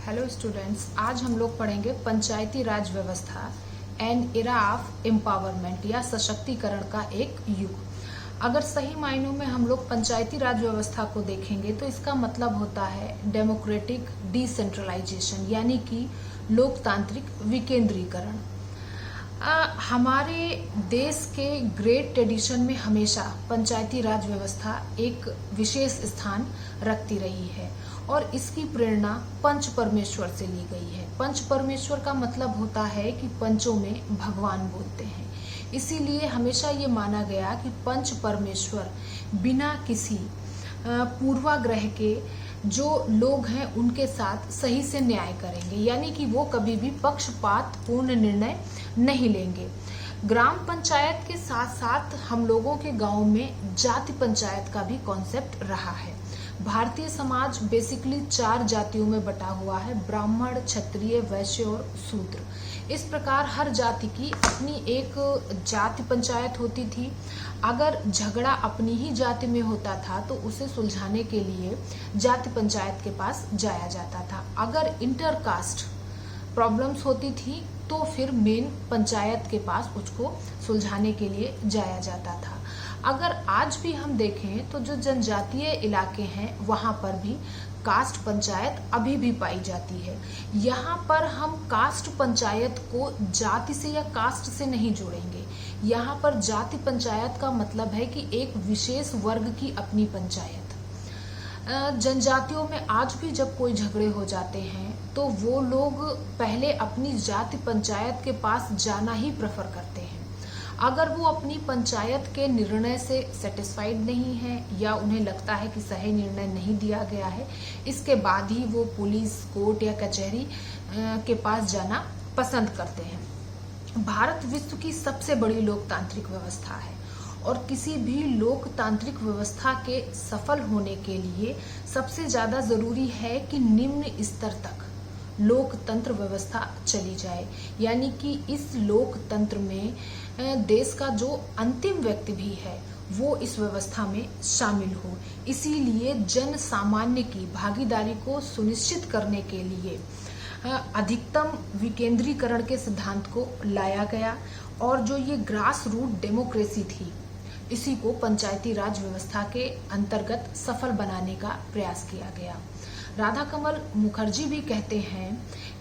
Hello students, आज हम लोग पढ़ेंगे पंचायती राज व्यवस्था एन एरा ऑफ एम्पावरमेंट या सशक्तिकरण का एक युग। अगर सही मायनों में हम लोग पंचायती राज व्यवस्था को देखेंगे तो इसका मतलब होता है डेमोक्रेटिक डिसेंट्रलाइजेशन, यानी कि लोकतांत्रिक विकेंद्रीकरण। हमारे देश के ग्रेट ट्रेडिशन में हमेशा पंचायती राज व्यवस्था एक विशेष स्थान रखती रही है और इसकी प्रेरणा पंच परमेश्वर से ली गई है। पंच परमेश्वर का मतलब होता है कि पंचों में भगवान बोलते हैं, इसीलिए हमेशा ये माना गया कि पंच परमेश्वर बिना किसी पूर्वाग्रह के जो लोग हैं उनके साथ सही से न्याय करेंगे, यानी कि वो कभी भी पक्षपात पूर्ण निर्णय नहीं लेंगे। ग्राम पंचायत के साथ साथ हम लोगों के गांव में जाति पंचायत का भी कॉन्सेप्ट रहा है। भारतीय समाज बेसिकली 4 जातियों में बटा हुआ है: ब्राह्मण, क्षत्रिय, वैश्य और शूद्र। इस प्रकार हर जाति की अपनी एक जाति पंचायत होती थी। अगर झगड़ा अपनी ही जाति में होता था तो उसे सुलझाने के लिए जाति पंचायत के पास जाया जाता था। अगर इंटरकास्ट प्रॉब्लम्स होती थी तो फिर मेन पंचायत के पास उसको सुलझाने के लिए जाया जाता था। अगर आज भी हम देखें तो जो जनजातीय इलाके हैं वहां पर भी कास्ट पंचायत अभी भी पाई जाती है। यहाँ पर हम कास्ट पंचायत को जाति से या कास्ट से नहीं जोड़ेंगे। यहाँ पर जाति पंचायत का मतलब है कि एक विशेष वर्ग की अपनी पंचायत। जनजातियों में आज भी जब कोई झगड़े हो जाते हैं तो वो लोग पहले अपनी जाति पंचायत के पास जाना ही प्रेफर करते हैं। अगर वो अपनी पंचायत के निर्णय से सेटिस्फाइड नहीं है या उन्हें लगता है कि सही निर्णय नहीं दिया गया है, इसके बाद ही वो पुलिस, कोर्ट या कचहरी के पास जाना पसंद करते हैं। भारत विश्व की सबसे बड़ी लोकतांत्रिक व्यवस्था है और किसी भी लोकतांत्रिक व्यवस्था के सफल होने के लिए सबसे ज्यादा जरूरी है कि निम्न स्तर तक लोकतंत्र व्यवस्था चली जाए, यानी कि इस लोकतंत्र में देश का जो अंतिम व्यक्ति भी है वो इस व्यवस्था में शामिल हो। इसीलिए जन सामान्य की भागीदारी को सुनिश्चित करने के लिए अधिकतम विकेंद्रीकरण के सिद्धांत को लाया गया और जो ये ग्रास रूट डेमोक्रेसी थी इसी को पंचायती राज व्यवस्था के अंतर्गत सफल बनाने का प्रयास किया गया। राधा कमल मुखर्जी भी कहते हैं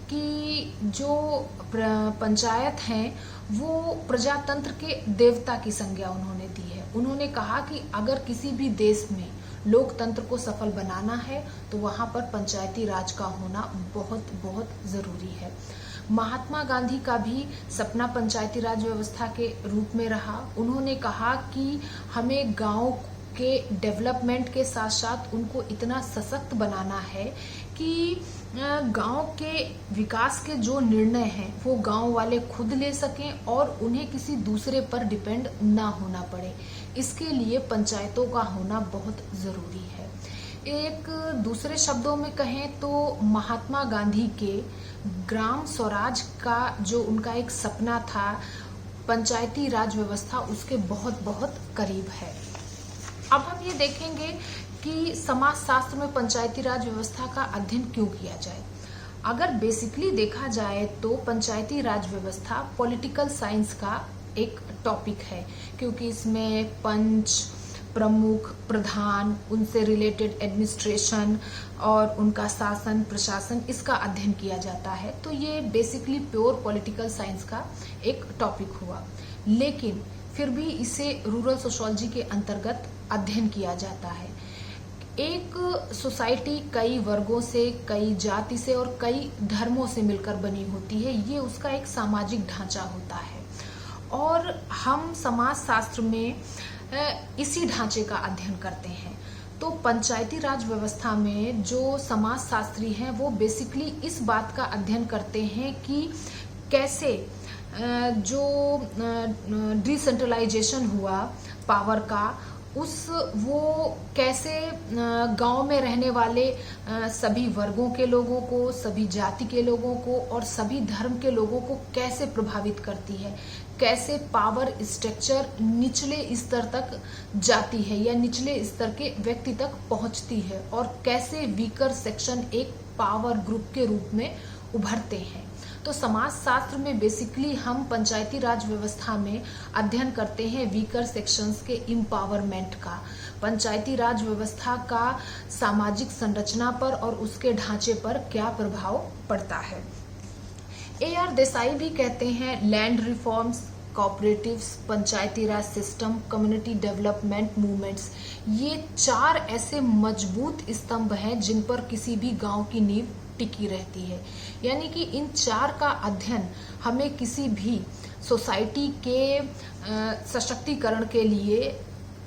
कि जो पंचायत हैं वो प्रजातंत्र के देवता की संज्ञा उन्होंने दी है। उन्होंने कहा कि अगर किसी भी देश में लोकतंत्र को सफल बनाना है तो वहां पर पंचायती राज का होना बहुत बहुत जरूरी है। महात्मा गांधी का भी सपना पंचायती राज व्यवस्था के रूप में रहा। उन्होंने कहा कि हमें गांव के डेवलपमेंट के साथ साथ उनको इतना सशक्त बनाना है कि गांव के विकास के जो निर्णय हैं वो गांव वाले खुद ले सकें और उन्हें किसी दूसरे पर डिपेंड ना होना पड़े। इसके लिए पंचायतों का होना बहुत जरूरी है। एक दूसरे शब्दों में कहें तो महात्मा गांधी के ग्राम स्वराज का जो उनका एक सपना था, पंचायती राज व्यवस्था उसके बहुत बहुत करीब है। अब हम ये देखेंगे कि समाजशास्त्र में पंचायती राज व्यवस्था का अध्ययन क्यों किया जाए। अगर बेसिकली देखा जाए तो पंचायती राज व्यवस्था पॉलिटिकल साइंस का एक टॉपिक है, क्योंकि इसमें पंच, प्रमुख, प्रधान, उनसे रिलेटेड एडमिनिस्ट्रेशन और उनका शासन प्रशासन इसका अध्ययन किया जाता है। तो ये बेसिकली प्योर पॉलिटिकल साइंस का एक टॉपिक हुआ, लेकिन फिर भी इसे रूरल सोशियोलॉजी के अंतर्गत अध्ययन किया जाता है। एक सोसाइटी कई वर्गों से, कई जाति से और कई धर्मों से मिलकर बनी होती है। ये उसका एक सामाजिक ढांचा होता है और हम समाजशास्त्र में इसी ढांचे का अध्ययन करते हैं। तो पंचायती राज व्यवस्था में जो समाजशास्त्री हैं वो बेसिकली इस बात का अध्ययन करते हैं कि कैसे जो डिसेंट्रलाइजेशन हुआ पावर का वो कैसे गांव में रहने वाले सभी वर्गों के लोगों को, सभी जाति के लोगों को और सभी धर्म के लोगों को कैसे प्रभावित करती है, कैसे पावर स्ट्रक्चर निचले स्तर तक जाती है या निचले स्तर के व्यक्ति तक पहुंचती है और कैसे वीकर सेक्शन एक पावर ग्रुप के रूप में उभरते हैं। तो समाज शास्त्र में बेसिकली हम पंचायती राज व्यवस्था में अध्ययन करते हैं वीकर सेक्शंस के एम्पावरमेंट का, पंचायती राज व्यवस्था का सामाजिक संरचना पर और उसके ढांचे पर क्या प्रभाव पड़ता है। AR देसाई भी कहते हैं लैंड रिफॉर्म्स, कोऑपरेटिव्स, पंचायती राज सिस्टम, कम्युनिटी डेवलपमेंट मूवमेंट्स, ये 4 ऐसे मजबूत स्तंभ हैं जिन पर किसी भी गांव की नींव टिकी रहती है। यानी कि इन 4 का अध्ययन हमें किसी भी सोसाइटी के सशक्तिकरण के लिए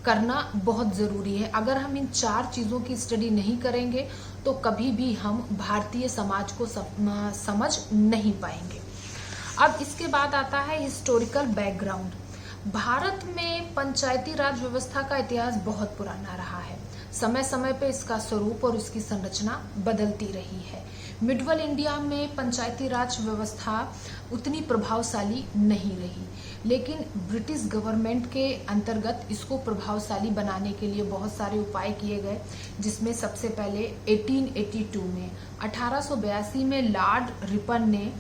करना बहुत जरूरी है। अगर हम इन 4 चीजों की स्टडी नहीं करेंगे तो कभी भी हम भारतीय समाज को समझ नहीं पाएंगे। अब इसके बाद आता है हिस्टोरिकल बैकग्राउंड। भारत में पंचायती राज व्यवस्था का इतिहास बहुत पुराना रहा है। समय समय पे इसका स्वरूप और उसकी संरचना बदलती रही है। मिडवल इंडिया में पंचायती राज व्यवस्था उतनी प्रभावशाली नहीं रही, लेकिन ब्रिटिश गवर्नमेंट के अंतर्गत इसको प्रभावशाली बनाने के लिए बहुत सारे उपाय किए गए, जिसमें सबसे पहले 1882 में लॉर्ड रिपन ने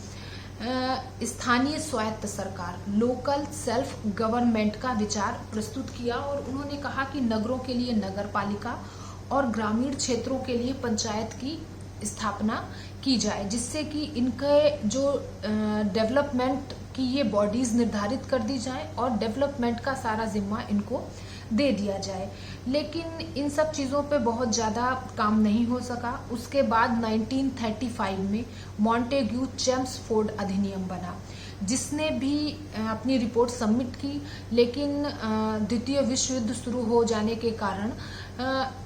स्थानीय स्वायत्त सरकार, लोकल सेल्फ गवर्नमेंट का विचार प्रस्तुत किया और उन्होंने कहा कि नगरों के लिए नगर पालिका और ग्रामीण क्षेत्रों के लिए पंचायत की स्थापना की जाए, जिससे कि इनके जो डेवलपमेंट की ये बॉडीज निर्धारित कर दी जाए और डेवलपमेंट का सारा जिम्मा इनको दे दिया जाए। लेकिन इन सब चीज़ों पे बहुत ज़्यादा काम नहीं हो सका। उसके बाद 1935 में मॉन्टेग्यू चेम्सफोर्ड अधिनियम बना, जिसने भी अपनी रिपोर्ट सबमिट की, लेकिन द्वितीय विश्व युद्ध शुरू हो जाने के कारण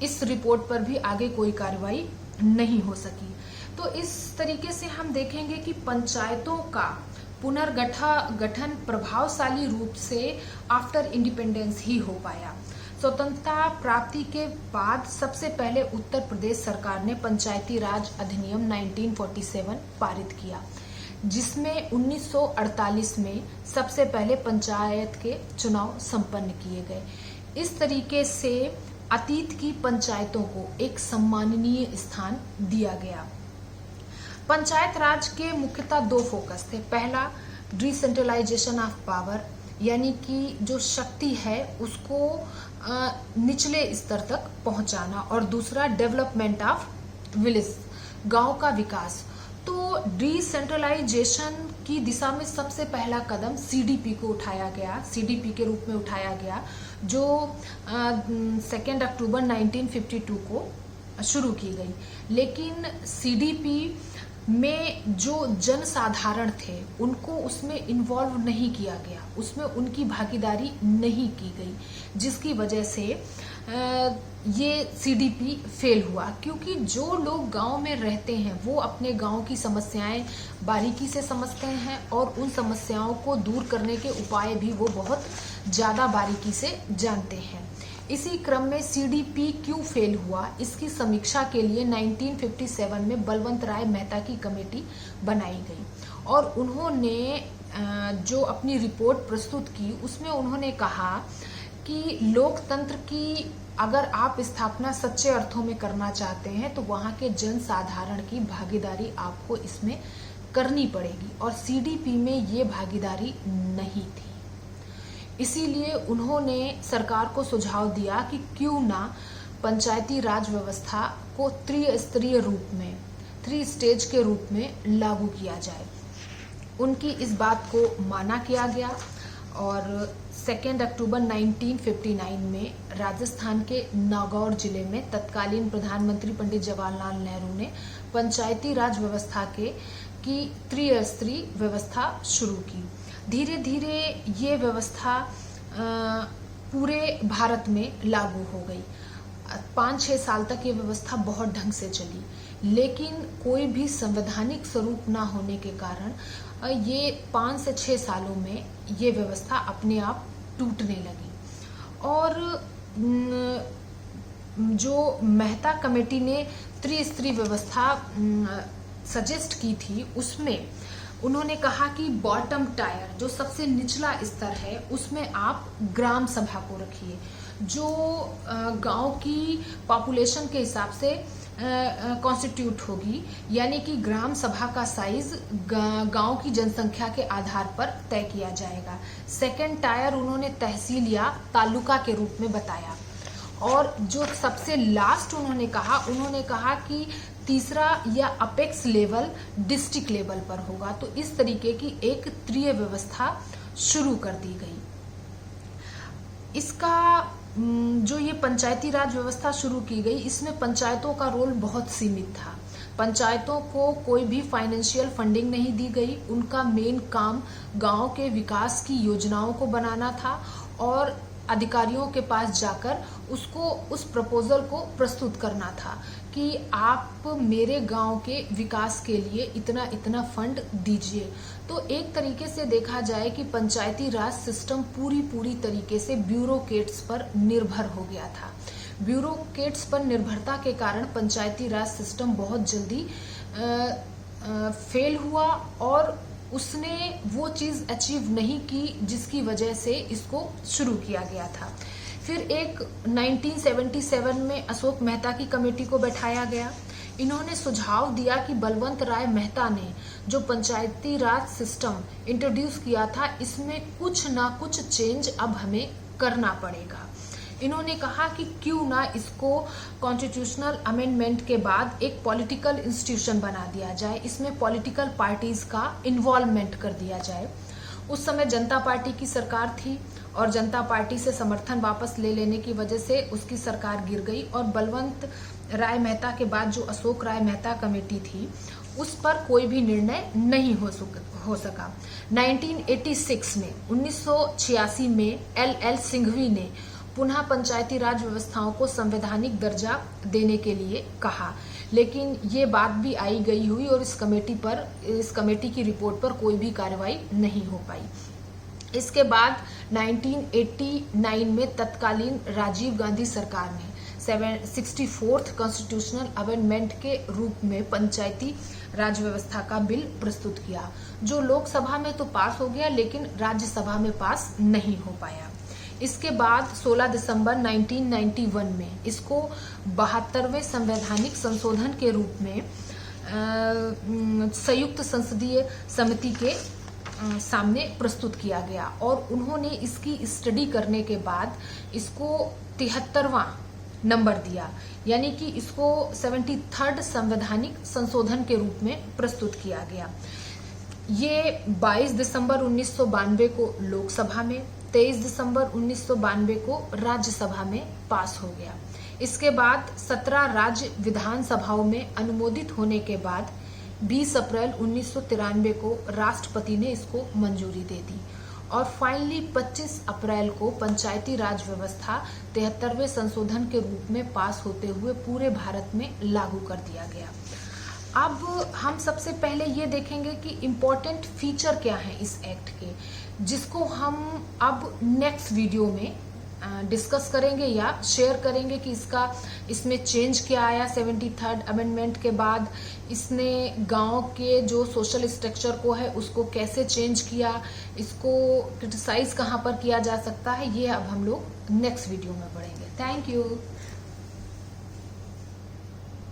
इस रिपोर्ट पर भी आगे कोई कार्रवाई नहीं हो सकी। तो इस तरीके से हम देखेंगे कि पंचायतों का पुनर्गठन प्रभावशाली रूप से आफ्टर इंडिपेंडेंस ही हो पाया। स्वतंत्रता प्राप्ति के बाद सबसे पहले उत्तर प्रदेश सरकार ने पंचायती राज अधिनियम 1947 पारित किया, जिसमें 1948 में सबसे पहले पंचायत के चुनाव संपन्न किए गए। इस तरीके से अतीत की पंचायतों को एक सम्माननीय स्थान दिया गया। पंचायत राज के मुख्यतः 2 फोकस थे। पहला, डिसेंट्रलाइजेशन ऑफ पावर, यानी कि जो शक्ति है उसको निचले स्तर तक पहुंचाना, और दूसरा डेवलपमेंट ऑफ विलेज, गांव का विकास। तो डिसेंट्रलाइजेशन की दिशा में सबसे पहला कदम CDP को उठाया गया, CDP के रूप में उठाया गया, जो 2 अक्टूबर 1952 को शुरू की गई। लेकिन CDP में जो जनसाधारण थे उनको उसमें इन्वॉल्व नहीं किया गया, उसमें उनकी भागीदारी नहीं की गई, जिसकी वजह से ये CDP फेल हुआ। क्योंकि जो लोग गांव में रहते हैं वो अपने गांव की समस्याएं बारीकी से समझते हैं और उन समस्याओं को दूर करने के उपाय भी वो बहुत ज़्यादा बारीकी से जानते हैं। इसी क्रम में CDP क्यों फेल हुआ, इसकी समीक्षा के लिए 1957 में बलवंत राय मेहता की कमेटी बनाई गई और उन्होंने जो अपनी रिपोर्ट प्रस्तुत की उसमें उन्होंने कहा कि लोकतंत्र की अगर आप स्थापना सच्चे अर्थों में करना चाहते हैं तो वहाँ के जनसाधारण की भागीदारी आपको इसमें करनी पड़ेगी, और CDP में ये भागीदारी नहीं थी। इसीलिए उन्होंने सरकार को सुझाव दिया कि क्यों ना पंचायती राज व्यवस्था को त्रिस्तरीय रूप में, 3 स्टेज के रूप में लागू किया जाए। उनकी इस बात को माना किया गया और 2 अक्टूबर 1959 में राजस्थान के नागौर जिले में तत्कालीन प्रधानमंत्री पंडित जवाहरलाल नेहरू ने पंचायती राज व्यवस्था की त्रिस्तरीय व्यवस्था शुरू की। धीरे धीरे ये व्यवस्था पूरे भारत में लागू हो गई। 5-6 साल तक ये व्यवस्था बहुत ढंग से चली, लेकिन कोई भी संवैधानिक स्वरूप ना होने के कारण ये 5 से 6 सालों में ये व्यवस्था अपने आप टूटने लगी। और जो मेहता कमेटी ने त्रिस्तरीय व्यवस्था सजेस्ट की थी उसमें उन्होंने कहा कि बॉटम टायर, जो सबसे निचला स्तर है, उसमें आप ग्राम सभा को रखिए, जो गांव की पॉपुलेशन के हिसाब से कॉन्स्टिट्यूट होगी, यानी कि ग्राम सभा का साइज गांव की जनसंख्या के आधार पर तय किया जाएगा। सेकंड टायर उन्होंने तहसील या तालुका के रूप में बताया। और जो सबसे लास्ट उन्होंने कहा कि तीसरा या अपेक्स लेवल डिस्ट्रिक्ट लेवल पर होगा। तो इस तरीके की एक त्रिय व्यवस्था शुरू कर दी गई। इसका जो ये पंचायती राज व्यवस्था शुरू की गई, इसमें पंचायतों का रोल बहुत सीमित था। पंचायतों को कोई भी फाइनेंशियल फंडिंग नहीं दी गई। उनका मेन काम गांव के विकास की योजनाओं को बनाना था और अधिकारियों के पास जाकर उस प्रपोजल को प्रस्तुत करना था कि आप मेरे गांव के विकास के लिए इतना इतना फंड दीजिए। तो एक तरीके से देखा जाए कि पंचायती राज सिस्टम पूरी तरीके से ब्यूरोक्रेट्स पर निर्भर हो गया था। ब्यूरोक्रेट्स पर निर्भरता के कारण पंचायती राज सिस्टम बहुत जल्दी फेल हुआ और उसने वो चीज अचीव नहीं की जिसकी वजह से इसको शुरू किया गया था। फिर एक 1977 में अशोक मेहता की कमेटी को बैठाया गया। इन्होंने सुझाव दिया कि बलवंत राय मेहता ने जो पंचायती राज सिस्टम इंट्रोड्यूस किया था, इसमें कुछ ना कुछ चेंज अब हमें करना पड़ेगा। इन्होंने कहा कि क्यों ना इसको कॉन्स्टिट्यूशनल अमेंडमेंट के बाद एक पॉलिटिकल इंस्टीट्यूशन बना दिया जाए, इसमें पॉलिटिकल पार्टीज का इन्वॉल्वमेंट कर दिया जाए। उस समय जनता पार्टी की सरकार थी और जनता पार्टी से समर्थन वापस ले लेने की वजह से उसकी सरकार गिर गई और बलवंत राय मेहता के बाद जो अशोक राय मेहता कमेटी थी, उस पर कोई भी निर्णय नहीं हो सका। 1986 में LL सिंघवी ने पुनः पंचायती राज व्यवस्थाओं को संवैधानिक दर्जा देने के लिए कहा, लेकिन ये बात भी आई गई हुई और इस कमेटी की रिपोर्ट पर कोई भी कार्रवाई नहीं हो पाई। इसके बाद 1989 में तत्कालीन राजीव गांधी सरकार ने 64th कॉन्स्टिट्यूशनल अमेंडमेंट के रूप में पंचायती राज व्यवस्था का बिल प्रस्तुत किया, जो लोकसभा में तो पास हो गया लेकिन राज्यसभा में पास नहीं हो पाया। इसके बाद 16 दिसंबर 1991 में इसको 72वें संवैधानिक संशोधन के रूप में संयुक्त संसदीय समिति के सामने प्रस्तुत किया गया और उन्होंने इसकी स्टडी करने के बाद इसको 73वां नंबर दिया, यानी कि इसको 73rd संवैधानिक संशोधन के रूप में प्रस्तुत किया गया। ये 22 दिसंबर 1992 को लोकसभा में, 23 दिसंबर 1992 को राज्यसभा में पास हो गया। इसके बाद 17 राज्य विधानसभाओं में अनुमोदित होने के बाद 20 अप्रैल 1993 को राष्ट्रपति ने इसको मंजूरी दे दी और फाइनली 25 अप्रैल को पंचायती राज व्यवस्था 73वें संशोधन के रूप में पास होते हुए पूरे भारत में लागू कर दिया गया। अब हम सबसे पहले ये देखेंगे कि इम्पोर्टेंट फीचर क्या है इस एक्ट के, जिसको हम अब नेक्स्ट वीडियो में डिस्कस करेंगे या शेयर करेंगे कि इसमें चेंज क्या आया 73rd अमेंडमेंट के बाद। इसने गांव के जो सोशल स्ट्रक्चर को है उसको कैसे चेंज किया, इसको क्रिटिसाइज कहाँ पर किया जा सकता है, ये अब हम लोग नेक्स्ट वीडियो में पढ़ेंगे। Thank you.